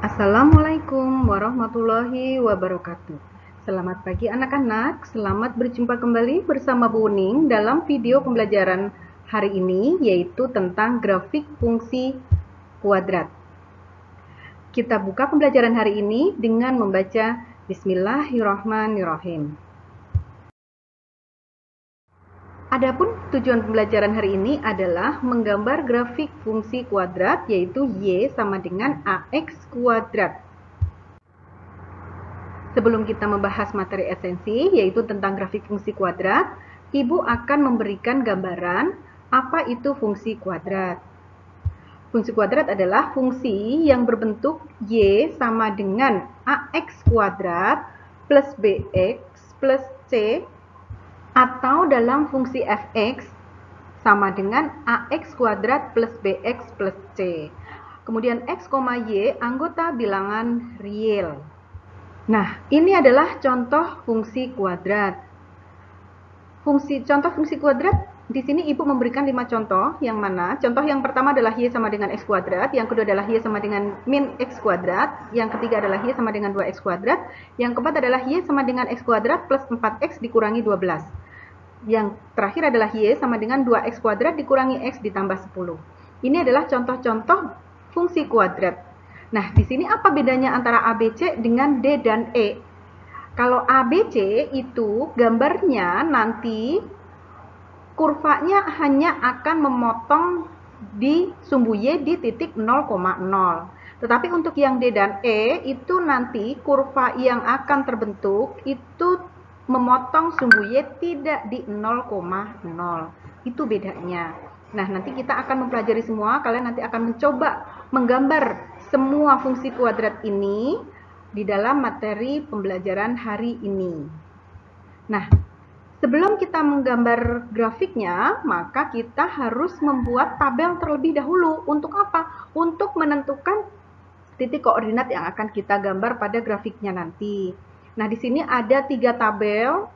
Assalamualaikum warahmatullahi wabarakatuh. Selamat pagi anak-anak, selamat berjumpa kembali bersama Bu Uning dalam video pembelajaran hari ini, yaitu tentang grafik fungsi kuadrat. Kita buka pembelajaran hari ini dengan membaca Bismillahirrahmanirrahim. Adapun tujuan pembelajaran hari ini adalah menggambar grafik fungsi kuadrat, yaitu Y sama dengan AX kuadrat. Sebelum kita membahas materi esensi, yaitu tentang grafik fungsi kuadrat, Ibu akan memberikan gambaran apa itu fungsi kuadrat. Fungsi kuadrat adalah fungsi yang berbentuk Y sama dengan AX kuadrat plus BX plus C, atau dalam fungsi Fx sama dengan AX kuadrat plus BX plus C. Kemudian X, Y anggota bilangan real. Nah, ini adalah contoh fungsi kuadrat. Contoh fungsi kuadrat, di sini Ibu memberikan 5 contoh, yang mana contoh yang pertama adalah Y sama dengan X kuadrat, yang kedua adalah Y sama dengan min X kuadrat, yang ketiga adalah Y sama dengan 2X kuadrat, yang keempat adalah Y sama dengan X kuadrat plus 4X dikurangi 12. Yang terakhir adalah Y sama dengan 2X kuadrat dikurangi X ditambah 10. Ini adalah contoh-contoh fungsi kuadrat. Nah, di sini apa bedanya antara ABC dengan D dan E? Kalau ABC itu gambarnya nanti kurvanya hanya akan memotong di sumbu Y di titik 0,0. Tetapi untuk yang D dan E itu nanti kurva yang akan terbentuk itu memotong sumbu Y tidak di 0,0. Itu bedanya. Nah, nanti kita akan mempelajari semua. Kalian nanti akan mencoba menggambar semua fungsi kuadrat ini di dalam materi pembelajaran hari ini. Nah, sebelum kita menggambar grafiknya, maka kita harus membuat tabel terlebih dahulu. Untuk apa? Untuk menentukan titik koordinat yang akan kita gambar pada grafiknya nanti. Nah, di sini ada 3 tabel,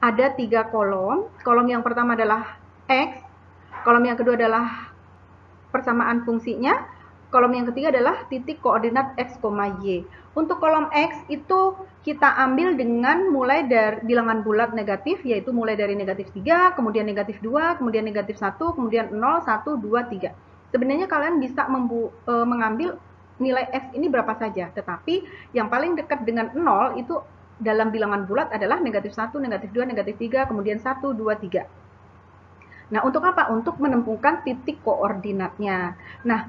ada 3 kolom. Kolom yang pertama adalah X, kolom yang kedua adalah persamaan fungsinya, kolom yang ketiga adalah titik koordinat X, Y. Untuk kolom X itu kita ambil dengan mulai dari bilangan bulat negatif, yaitu mulai dari negatif 3, kemudian negatif 2, kemudian negatif 1, kemudian 0, 1, 2, 3. Sebenarnya kalian bisa mengambil nilai X ini berapa saja, tetapi yang paling dekat dengan 0 itu dalam bilangan bulat adalah negatif 1, negatif 2, negatif 3, kemudian 1, 2, 3. Nah, untuk apa? Untuk menemukan titik koordinatnya. Nah,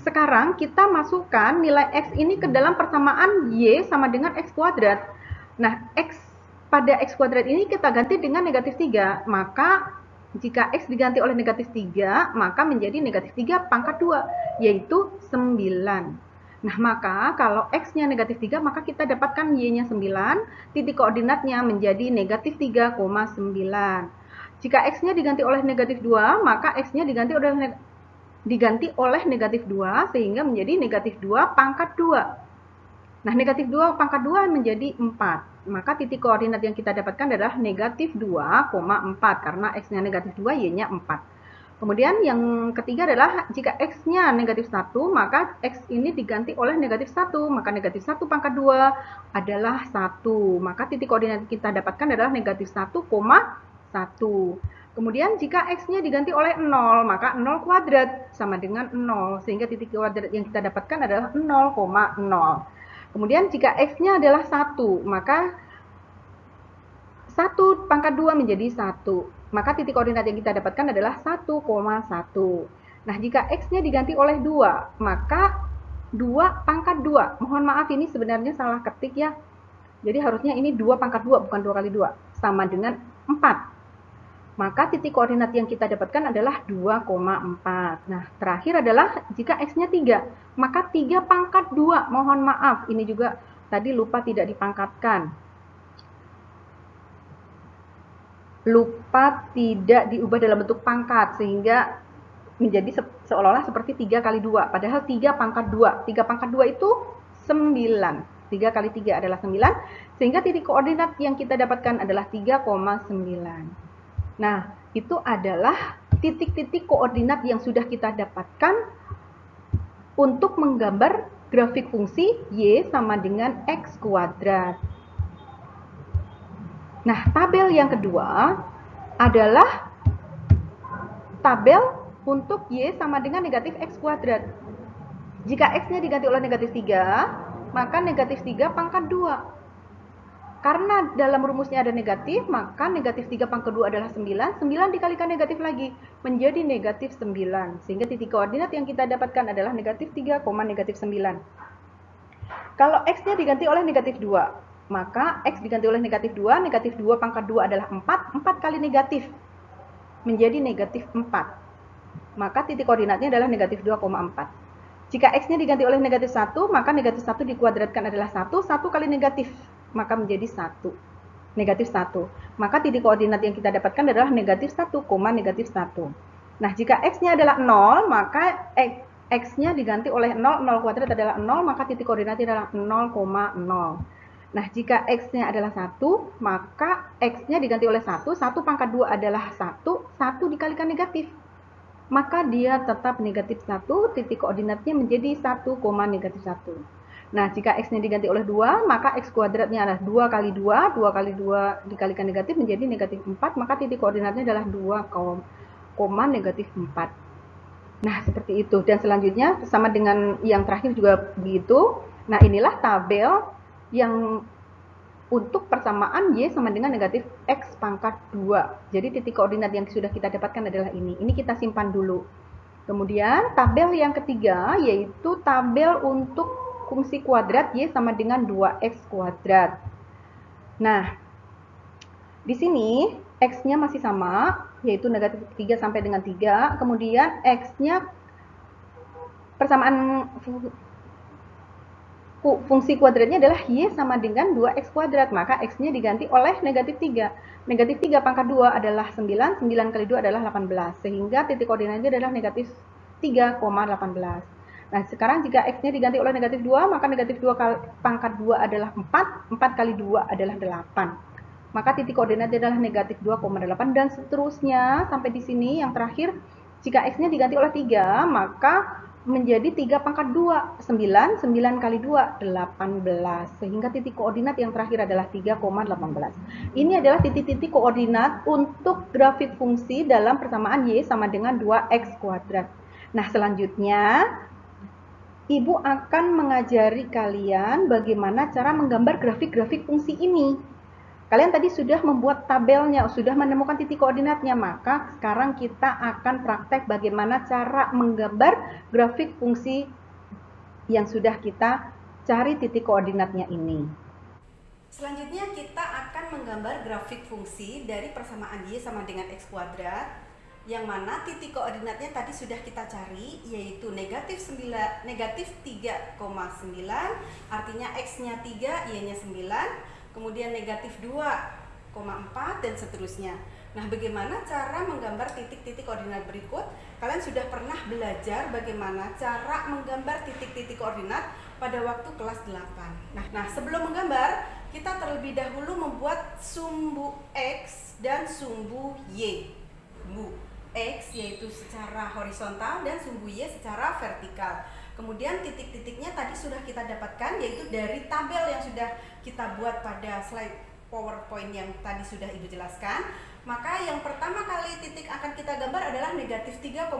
sekarang kita masukkan nilai X ini ke dalam persamaan Y sama dengan X kuadrat. Nah, X pada X kuadrat ini kita ganti dengan negatif 3, maka jika X diganti oleh negatif 3, maka menjadi negatif 3 pangkat 2, yaitu 9. Nah, maka kalau X-nya negatif 3, maka kita dapatkan Y-nya 9, titik koordinatnya menjadi negatif 3,9. Jika X-nya diganti oleh negatif 2, maka X-nya diganti oleh negatif 2, sehingga menjadi negatif 2 pangkat 2. Nah, negatif 2 pangkat 2 menjadi 4. Maka titik koordinat yang kita dapatkan adalah negatif 2,4, karena X-nya negatif 2, Y-nya 4. Kemudian yang ketiga adalah jika X-nya negatif 1, maka X ini diganti oleh negatif 1, maka negatif 1 pangkat 2 adalah 1. Maka titik koordinat yang kita dapatkan adalah negatif 1,1. Kemudian jika X-nya diganti oleh 0, maka 0 kuadrat sama dengan 0, sehingga titik kuadrat yang kita dapatkan adalah 0,0. Kemudian jika X-nya adalah 1, maka 1 pangkat 2 menjadi 1. Maka titik koordinat yang kita dapatkan adalah 1,1. Nah, jika X-nya diganti oleh 2, maka 2 pangkat 2. Mohon maaf, ini sebenarnya salah ketik ya. Jadi harusnya ini 2 pangkat 2, bukan 2 kali 2. Sama dengan 4. Maka titik koordinat yang kita dapatkan adalah 2,4. Nah, terakhir adalah jika X-nya 3, maka 3 pangkat 2. Mohon maaf, ini juga tadi lupa tidak dipangkatkan. Lupa tidak diubah dalam bentuk pangkat, sehingga menjadi seolah-olah seperti 3 kali 2. Padahal 3 pangkat 2. 3 pangkat 2 itu 9. 3 kali 3 adalah 9, sehingga titik koordinat yang kita dapatkan adalah 3,9. Nah, itu adalah titik-titik koordinat yang sudah kita dapatkan untuk menggambar grafik fungsi Y sama dengan X kuadrat. Nah, tabel yang kedua adalah tabel untuk Y sama dengan negatif X kuadrat. Jika X-nya diganti oleh negatif 3, maka negatif 3 pangkat 2. Karena dalam rumusnya ada negatif, maka negatif 3 pangkat 2 adalah 9. 9 dikalikan negatif lagi, menjadi negatif 9. Sehingga titik koordinat yang kita dapatkan adalah negatif 3, negatif 9. Kalau X-nya diganti oleh negatif 2, maka X diganti oleh negatif 2, negatif 2 pangkat 2 adalah 4, 4 kali negatif, menjadi negatif 4. Maka titik koordinatnya adalah negatif 2,4. Jika X-nya diganti oleh negatif 1, maka negatif 1 dikuadratkan adalah 1, 1 kali negatif, maka menjadi 1. Negatif 1. Maka titik koordinat yang kita dapatkan adalah negatif 1, negatif 1. Nah, jika X-nya adalah 0, maka X-nya diganti oleh 0, 0 kuadrat adalah 0, maka titik koordinatnya adalah 0,0. Nah, jika X-nya adalah 1, maka X-nya diganti oleh 1, 1 pangkat 2 adalah 1, 1 dikalikan negatif, maka dia tetap negatif 1, titik koordinatnya menjadi 1, negatif 1. Nah, jika X-nya diganti oleh 2, maka X kuadratnya adalah 2 kali 2, 2 kali 2 dikalikan negatif menjadi negatif 4, maka titik koordinatnya adalah 2, negatif 4. Nah, seperti itu. Dan selanjutnya, sama dengan yang terakhir juga begitu. Nah, inilah tabel yang untuk persamaan Y sama dengan negatif X pangkat 2. Jadi titik koordinat yang sudah kita dapatkan adalah ini. Ini kita simpan dulu. Kemudian tabel yang ketiga yaitu tabel untuk fungsi kuadrat Y sama dengan 2X kuadrat. Nah, di sini X-nya masih sama, yaitu negatif 3 sampai dengan 3. Kemudian X-nya persamaan fungsi kuadratnya adalah Y sama dengan 2X kuadrat, maka X-nya diganti oleh negatif 3. Negatif 3 pangkat 2 adalah 9, 9 kali 2 adalah 18, sehingga titik koordinatnya adalah negatif 3,18. Nah, sekarang jika X-nya diganti oleh negatif 2, maka negatif 2 pangkat 2 adalah 4, 4 kali 2 adalah 8. Maka titik koordinatnya adalah negatif 2,8, dan seterusnya sampai di sini yang terakhir, jika X-nya diganti oleh 3, maka menjadi 3 pangkat 2, 9, 9 kali 2, 18. Sehingga titik koordinat yang terakhir adalah 3,18. Ini adalah titik-titik koordinat untuk grafik fungsi dalam persamaan Y sama dengan 2X kuadrat. Nah, selanjutnya, Ibu akan mengajari kalian bagaimana cara menggambar grafik-grafik fungsi ini. Kalian tadi sudah membuat tabelnya, sudah menemukan titik koordinatnya, maka sekarang kita akan praktek bagaimana cara menggambar grafik fungsi yang sudah kita cari titik koordinatnya ini. Selanjutnya kita akan menggambar grafik fungsi dari persamaan Y sama dengan X kuadrat, yang mana titik koordinatnya tadi sudah kita cari, yaitu negatif 3,9, artinya X-nya 3, Y-nya 9, kemudian negatif 2,4 dan seterusnya. Nah, bagaimana cara menggambar titik-titik koordinat berikut? Kalian sudah pernah belajar bagaimana cara menggambar titik-titik koordinat pada waktu kelas 8. Nah, sebelum menggambar, kita terlebih dahulu membuat sumbu X dan sumbu Y. Sumbu X yaitu secara horizontal dan sumbu Y secara vertikal. Kemudian titik-titiknya tadi sudah kita dapatkan, yaitu dari tabel yang sudah kita buat pada slide PowerPoint yang tadi sudah Ibu jelaskan. Maka yang pertama kali titik akan kita gambar adalah negatif 3,9.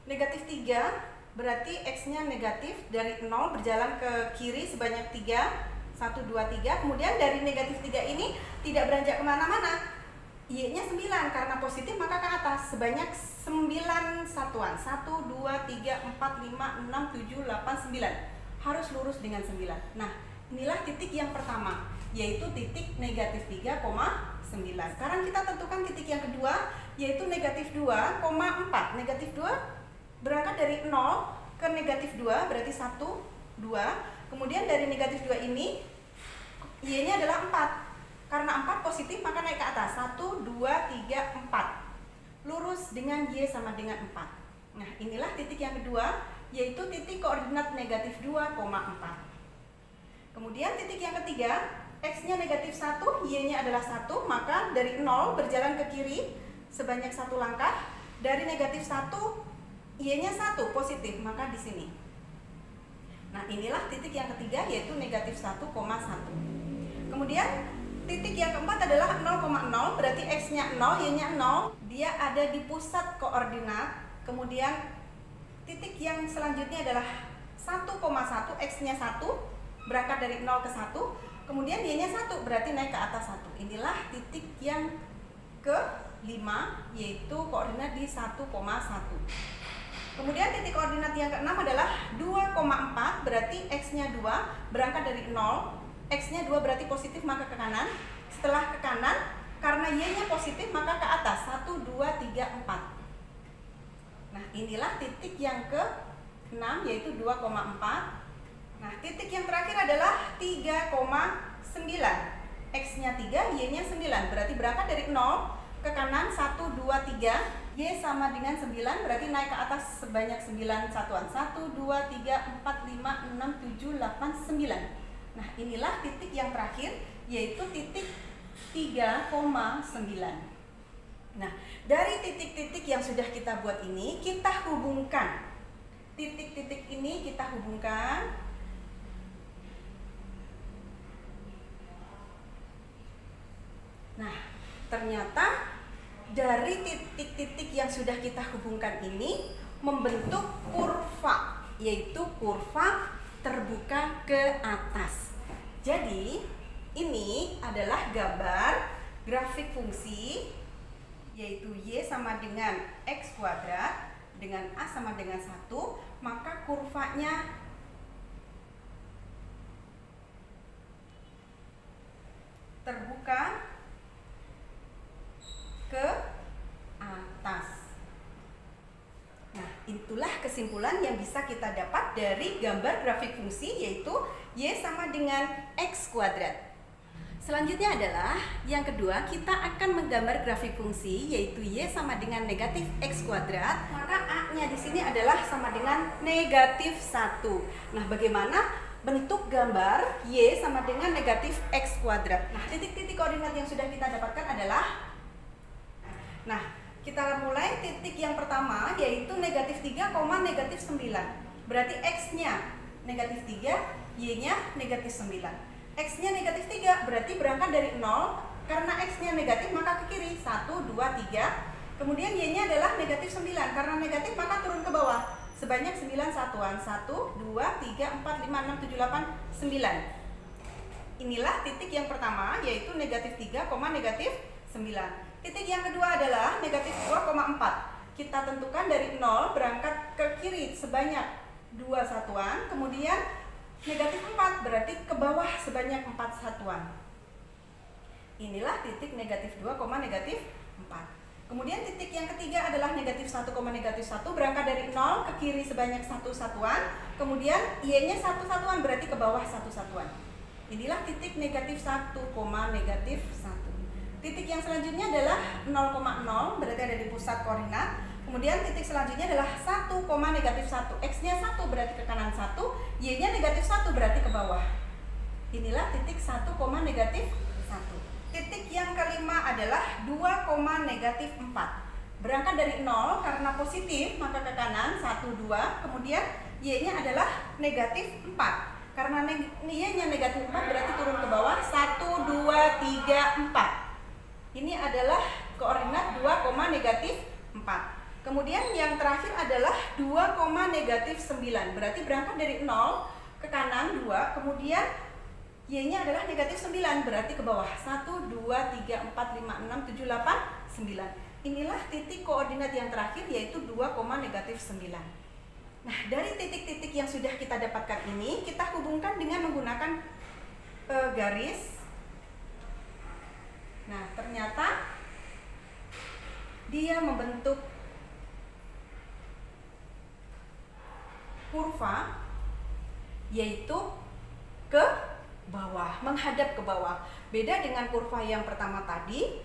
Negatif 3 berarti X-nya negatif, dari 0 berjalan ke kiri sebanyak 3, 1, 2, 3. Kemudian dari negatif 3 ini tidak beranjak kemana-mana. Y-nya 9, karena positif maka ke atas sebanyak 9 satuan. 1, 2, 3, 4, 5, 6, 7, 8, 9. Harus lurus dengan 9. Nah, inilah titik yang pertama, yaitu titik negatif 3,9. Sekarang kita tentukan titik yang kedua, yaitu negatif 2,4. Negatif 2 berangkat dari 0 ke negatif 2, berarti 1, 2. Kemudian dari negatif 2 ini, Y-nya adalah 4. Karena 4 positif maka naik ke atas, 1, 2, 3, 4. Lurus dengan Y sama dengan 4. Nah, inilah titik yang kedua, yaitu titik koordinat negatif 2,4. Kemudian titik yang ketiga, X-nya negatif 1, Y-nya adalah 1, maka dari 0 berjalan ke kiri sebanyak 1 langkah. Dari negatif 1, Y-nya 1, positif, maka di sini. Nah, inilah titik yang ketiga, yaitu negatif 1,1. Kemudian titik yang keempat adalah 0,0, berarti X-nya 0, Y-nya 0. Dia ada di pusat koordinat. Kemudian titik yang selanjutnya adalah 1,1, X-nya 1, berangkat dari 0 ke 1. Kemudian Y-nya 1, berarti naik ke atas 1. Inilah titik yang ke-5, yaitu koordinat di 1,1. Kemudian titik koordinat yang ke-6 adalah 2,4, berarti X-nya 2, berangkat dari 0. X-nya 2 berarti positif, maka ke kanan. Setelah ke kanan, karena Y-nya positif, maka ke atas. 1, 2, 3, 4. Nah, inilah titik yang ke-6, yaitu 2,4. Nah, titik yang terakhir adalah 3,9. X-nya 3, Y-nya 9. Berarti berangkat dari 0 ke kanan, 1, 2, 3. Y sama dengan 9, berarti naik ke atas sebanyak 9 satuan. 1, 2, 3, 4, 5, 6, 7, 8, 9. Nah, inilah titik yang terakhir, yaitu titik 3,9. Nah, dari titik-titik yang sudah kita buat ini, kita hubungkan. Titik-titik ini kita hubungkan. Nah, ternyata dari titik-titik yang sudah kita hubungkan ini membentuk kurva, yaitu kurva terbuka ke atas. Jadi, ini adalah gambar grafik fungsi, yaitu Y sama dengan X kuadrat dengan A sama dengan 1, maka kurvanya terbuka ke atas. Nah, itulah kesimpulan yang bisa kita dapat dari gambar grafik fungsi, yaitu Y sama dengan X kuadrat. Selanjutnya adalah yang kedua, kita akan menggambar grafik fungsi, yaitu Y sama dengan negatif X kuadrat, maka A-nya di sini adalah sama dengan negatif 1. Nah, bagaimana bentuk gambar Y sama dengan negatif X kuadrat? Nah, titik-titik koordinat yang sudah kita dapatkan adalah, nah, kita mulai titik yang pertama, yaitu negatif 3, negatif 9. Berarti X-nya negatif 3, Y-nya negatif 9. X-nya negatif 3, berarti berangkat dari 0. Karena X-nya negatif, maka ke kiri. 1, 2, 3. Kemudian Y-nya adalah negatif 9. Karena negatif, maka turun ke bawah. Sebanyak 9 satuan. 1, 2, 3, 4, 5, 6, 7, 8, 9. Inilah titik yang pertama, yaitu negatif 3, negatif 9. Titik yang kedua adalah negatif 2,4. Kita tentukan dari 0 berangkat ke kiri sebanyak 2 satuan. Kemudian negatif 4 berarti ke bawah sebanyak 4 satuan. Inilah titik negatif 2, negatif 4. Kemudian titik yang ketiga adalah negatif 1, negatif 1. Berangkat dari 0 ke kiri sebanyak 1 satuan. Kemudian Y-nya 1 satuan berarti ke bawah 1 satuan. Inilah titik negatif 1, negatif 1. Titik yang selanjutnya adalah 0,0, berarti ada di pusat koordinat. Kemudian titik selanjutnya adalah 1, negatif 1. X-nya 1 berarti ke kanan 1, Y-nya negatif 1 berarti ke bawah. Inilah titik 1, negatif 1. Titik yang kelima adalah 2, negatif 4. Berangkat dari 0, karena positif maka ke kanan 1, 2. Kemudian Y-nya adalah negatif 4. Karena Y-nya negatif 4 berarti turun ke bawah. 1, 2, 3, 4. Ini adalah koordinat 2, negatif 4. Kemudian yang terakhir adalah 2, negatif 9. Berarti berangkat dari 0 ke kanan 2. Kemudian Y-nya adalah negatif 9. Berarti ke bawah. 1, 2, 3, 4, 5, 6, 7, 8, 9. Inilah titik koordinat yang terakhir, yaitu 2, negatif 9. Nah, dari titik-titik yang sudah kita dapatkan ini, kita hubungkan dengan menggunakan garis. Nah, ternyata dia membentuk kurva, yaitu ke bawah, menghadap ke bawah. Beda dengan kurva yang pertama tadi,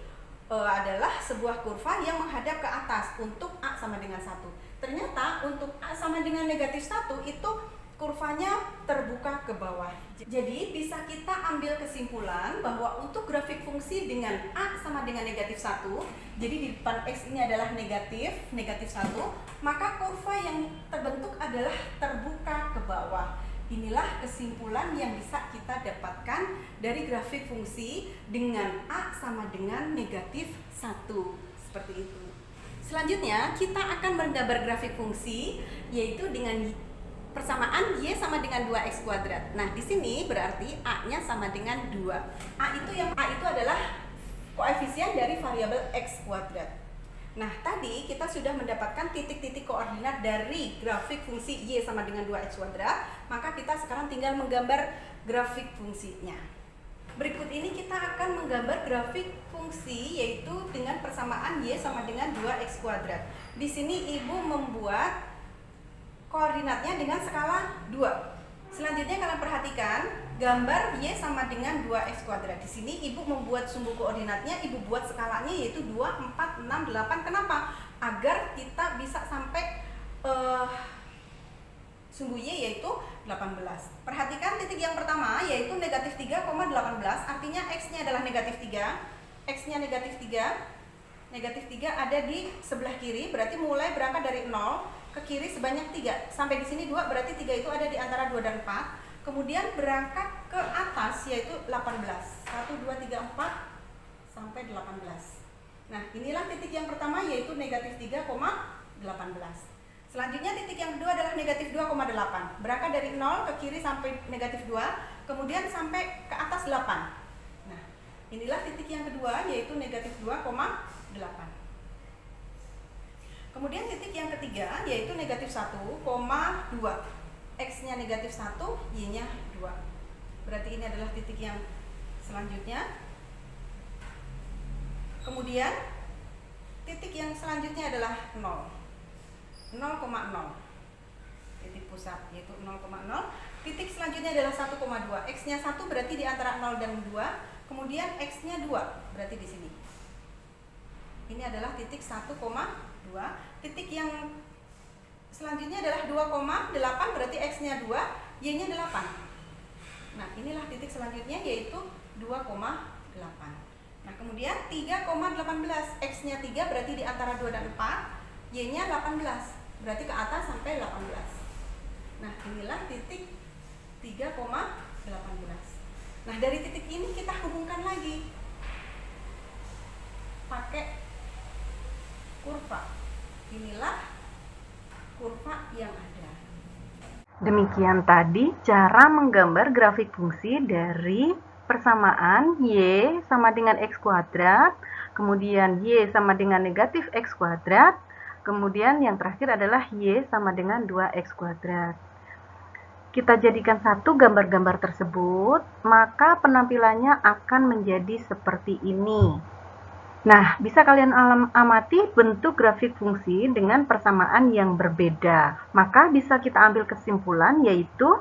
adalah sebuah kurva yang menghadap ke atas untuk A sama dengan 1. Ternyata untuk A sama dengan negatif 1 itu kurvanya terbuka ke bawah. Jadi bisa kita ambil kesimpulan bahwa untuk grafik fungsi dengan A sama dengan negatif 1, jadi di depan X ini adalah negatif 1, maka kurva yang terbentuk adalah terbuka ke bawah. inilah kesimpulan yang bisa kita dapatkan dari grafik fungsi dengan A sama dengan negatif 1. Seperti itu. Selanjutnya, kita akan menggambar grafik fungsi, yaitu dengan persamaan Y sama dengan 2X kuadrat. Nah, di sini berarti A-nya sama dengan 2. A itu adalah koefisien dari variabel X kuadrat. Nah, tadi kita sudah mendapatkan titik-titik koordinat dari grafik fungsi Y sama dengan 2X kuadrat. Maka kita sekarang tinggal menggambar grafik fungsinya. Berikut ini kita akan menggambar grafik fungsi, yaitu dengan persamaan Y sama dengan 2X kuadrat. Di sini Ibu membuat koordinatnya dengan skala 2. Selanjutnya kalian perhatikan gambar Y sama dengan 2X kuadrat. Di sini Ibu membuat sumbu koordinatnya, Ibu buat skalanya yaitu 2, 4, 6, 8. Kenapa? Agar kita bisa sampai sumbu Y yaitu 18. Perhatikan titik yang pertama yaitu negatif 3,18, artinya X-nya adalah negatif 3. X-nya negatif 3. Negatif 3 ada di sebelah kiri, berarti mulai berangkat dari 0 ke kiri sebanyak 3. Sampai di sini 2, berarti 3 itu ada di antara 2 dan 4. Kemudian berangkat ke atas yaitu 18. 1, 2, 3, 4 sampai 18. Nah, inilah titik yang pertama yaitu negatif 3,18. Selanjutnya titik yang kedua adalah negatif 2,8. Berangkat dari 0 ke kiri sampai negatif 2, kemudian sampai ke atas 8. Nah, inilah titik yang kedua yaitu negatif 2,8. Kemudian titik yang ketiga yaitu negatif 1,2. X-nya negatif 1, Y-nya 2. Berarti ini adalah titik yang selanjutnya. Kemudian titik yang selanjutnya adalah 0. 0,0 titik pusat yaitu 0,0. Titik selanjutnya adalah 1,2. X-nya 1 berarti di antara 0 dan 2. Kemudian X-nya 2 berarti di sini. Ini adalah titik 1,2. Titik yang selanjutnya adalah 2,8 berarti X-nya 2, Y-nya 8. Nah, inilah titik selanjutnya yaitu 2,8. Nah, kemudian 3,18. X-nya 3 berarti di antara 2 dan 4. Y-nya 18, berarti ke atas sampai 18. Nah, inilah titik 3,18. Nah, dari titik ini kita hubungkan lagi pakai kurva. Inilah kurva yang ada. Demikian tadi cara menggambar grafik fungsi dari persamaan Y sama dengan X kuadrat, kemudian Y sama dengan negatif X kuadrat, kemudian yang terakhir adalah Y sama dengan 2X kuadrat. Kita jadikan satu gambar-gambar tersebut, maka penampilannya akan menjadi seperti ini. Nah, bisa kalian amati bentuk grafik fungsi dengan persamaan yang berbeda. Maka bisa kita ambil kesimpulan yaitu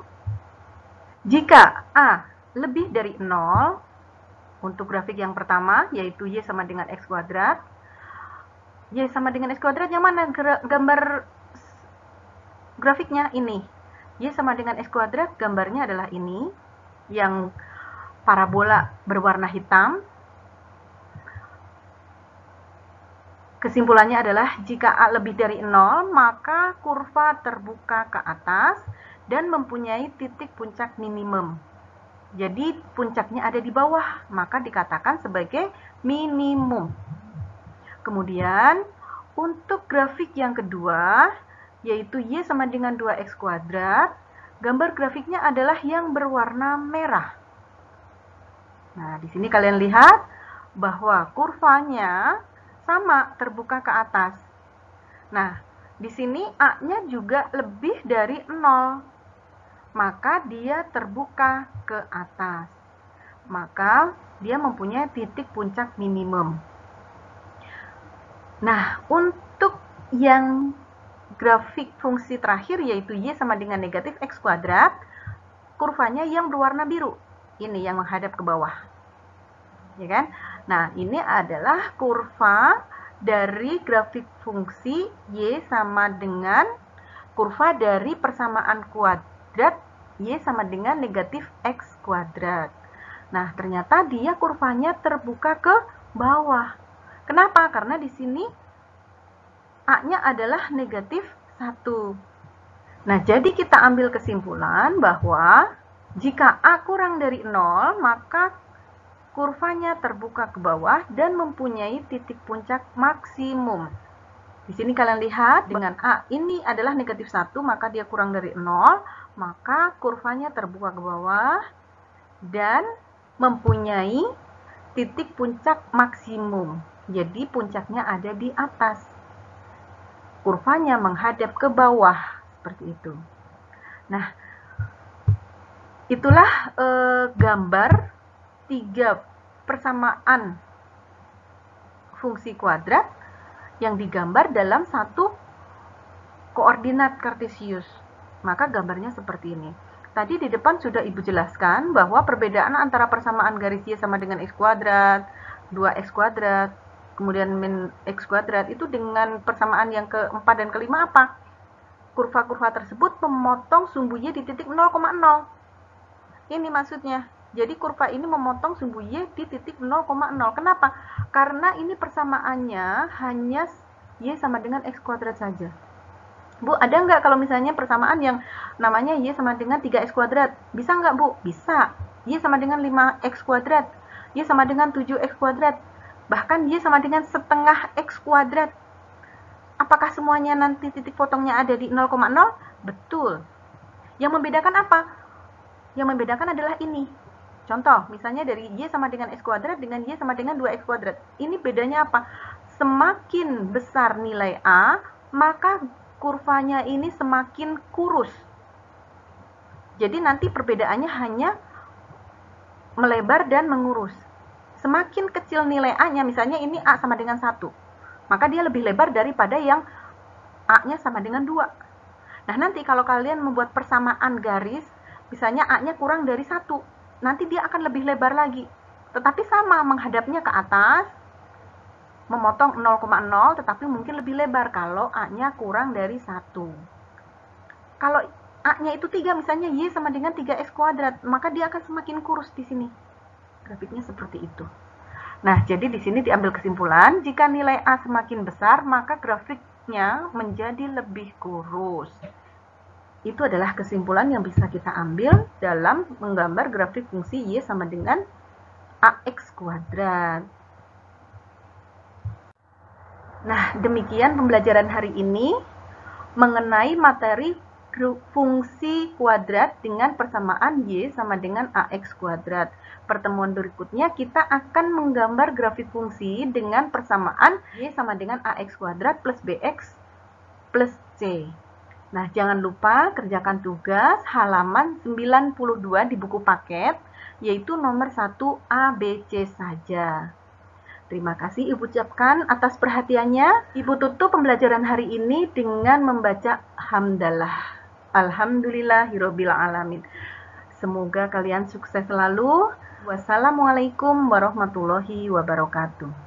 jika A lebih dari 0, untuk grafik yang pertama yaitu Y sama dengan X kuadrat, Y sama dengan X kuadrat yang mana gambar grafiknya ini? Y sama dengan X kuadrat gambarnya adalah ini, yang parabola berwarna hitam. Kesimpulannya adalah jika A lebih dari 0, maka kurva terbuka ke atas dan mempunyai titik puncak minimum. Jadi puncaknya ada di bawah, maka dikatakan sebagai minimum. Kemudian, untuk grafik yang kedua, yaitu Y sama dengan 2X kuadrat, gambar grafiknya adalah yang berwarna merah. Nah, di sini kalian lihat bahwa kurvanya sama terbuka ke atas. Nah, di sini A-nya juga lebih dari 0, maka dia terbuka ke atas. Maka, dia mempunyai titik puncak minimum. Nah, untuk yang grafik fungsi terakhir yaitu Y sama dengan negatif X kuadrat, kurvanya yang berwarna biru. Ini yang menghadap ke bawah. Ya kan? Nah, ini adalah kurva dari grafik fungsi Y sama dengan kurva dari persamaan kuadrat Y sama dengan negatif X kuadrat. Nah, ternyata dia kurvanya terbuka ke bawah. Kenapa? Karena di sini A-nya adalah negatif 1. Nah, jadi kita ambil kesimpulan bahwa jika A kurang dari 0, maka kurvanya terbuka ke bawah dan mempunyai titik puncak maksimum. Di sini kalian lihat dengan A ini adalah negatif 1, maka dia kurang dari 0, maka kurvanya terbuka ke bawah dan mempunyai titik puncak maksimum. Jadi puncaknya ada di atas. Kurvanya menghadap ke bawah, seperti itu. Nah, itulah gambar 3 persamaan fungsi kuadrat yang digambar dalam satu koordinat kartesius. Maka gambarnya seperti ini. Tadi di depan sudah Ibu jelaskan bahwa perbedaan antara persamaan garis Y sama dengan X kuadrat, 2X kuadrat, kemudian min X kuadrat itu dengan persamaan yang keempat dan kelima apa? Kurva-kurva tersebut memotong sumbu Y di titik 0,0. Ini maksudnya. Jadi kurva ini memotong sumbu Y di titik 0,0. Kenapa? Karena ini persamaannya hanya Y sama dengan X kuadrat saja. Bu, ada nggak kalau misalnya persamaan yang namanya Y sama dengan 3X kuadrat? Bisa nggak, Bu? Bisa. Y sama dengan 5X kuadrat. Y sama dengan 7X kuadrat. Bahkan Y sama dengan setengah X kuadrat. Apakah semuanya nanti titik potongnya ada di 0,0? Betul. Yang membedakan apa? Yang membedakan adalah ini. Contoh, misalnya dari Y sama dengan X kuadrat dengan Y sama dengan 2X kuadrat. Ini bedanya apa? Semakin besar nilai A, maka kurvanya ini semakin kurus. Jadi nanti perbedaannya hanya melebar dan mengurus. Semakin kecil nilai A-nya, misalnya ini A sama dengan 1, maka dia lebih lebar daripada yang A-nya sama dengan 2. Nah, nanti kalau kalian membuat persamaan garis, misalnya A-nya kurang dari 1, nanti dia akan lebih lebar lagi. Tetapi sama, menghadapnya ke atas, memotong 0,0, tetapi mungkin lebih lebar kalau A-nya kurang dari 1. Kalau A-nya itu 3, misalnya Y sama dengan 3X kuadrat, maka dia akan semakin kurus di sini. Grafiknya seperti itu. Nah, jadi di sini diambil kesimpulan, jika nilai A semakin besar, maka grafiknya menjadi lebih kurus. Itu adalah kesimpulan yang bisa kita ambil dalam menggambar grafik fungsi Y sama dengan AX kuadrat. Nah, demikian pembelajaran hari ini mengenai materi fungsi kuadrat dengan persamaan Y sama dengan AX kuadrat. Pertemuan berikutnya kita akan menggambar grafik fungsi dengan persamaan Y sama dengan AX kuadrat plus BX plus C. Nah, jangan lupa kerjakan tugas halaman 92 di buku paket, yaitu nomor 1 A, B, C saja. Terima kasih Ibu ucapkan atas perhatiannya. Ibu tutup pembelajaran hari ini dengan membaca hamdalah. Alhamdulillahirabbil alamin. Semoga kalian sukses selalu. Wassalamualaikum warahmatullahi wabarakatuh.